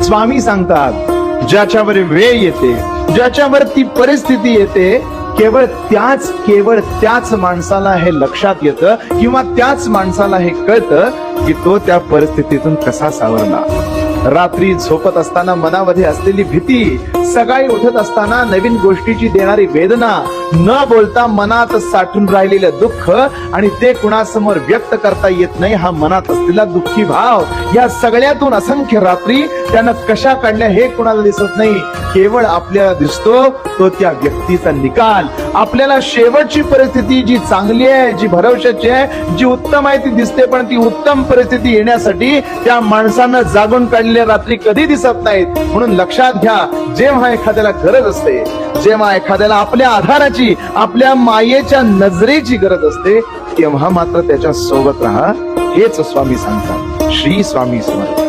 स्वामी सांगतात, ज्याच्यावर वेळ येते, ज्याच्यावर ती परिस्थिती येते, केवळ त्याच माणसाला हे लक्षात येतं किंवा त्याच माणसाला हे कळतं की तो त्या परिस्थितीतून कसा सावरला. रात्री झोपत असताना मनामध्ये असलेली भीती, सकाळी उठत असताना नवीन गोष्टीची देणारी वेदना, न बोलता मनात साठून राहिलेलं दुःख आणि ते कुणासमोर व्यक्त करता येत नाही हा मनात असलेला दुःखी भाव, या सगळ्यातून असंख्य रात्री त्यानं कशा काढल्या हे कुणाला दिसत नाही. केवळ आपल्याला दिसतो तो त्या व्यक्तीचा निकाल. आपल्याला शेवटची परिस्थिती जी चांगली आहे, जी भरवशाची आहे, जी उत्तम आहे ती दिसते, पण ती उत्तम परिस्थिती येण्यासाठी त्या माणसानं जागून काढलेल्या रात्री कधी दिसत नाहीत. म्हणून लक्षात घ्या, जेव्हा एखाद्याला गरज असते, जेव्हा एखाद्याला आपल्या आधाराची, आपल्या मायेच्या नजरेची गरज असते, तेव्हा मात्र त्याच्या सोबत राहा, हेच स्वामी सांगतात. श्री स्वामी समर्थ.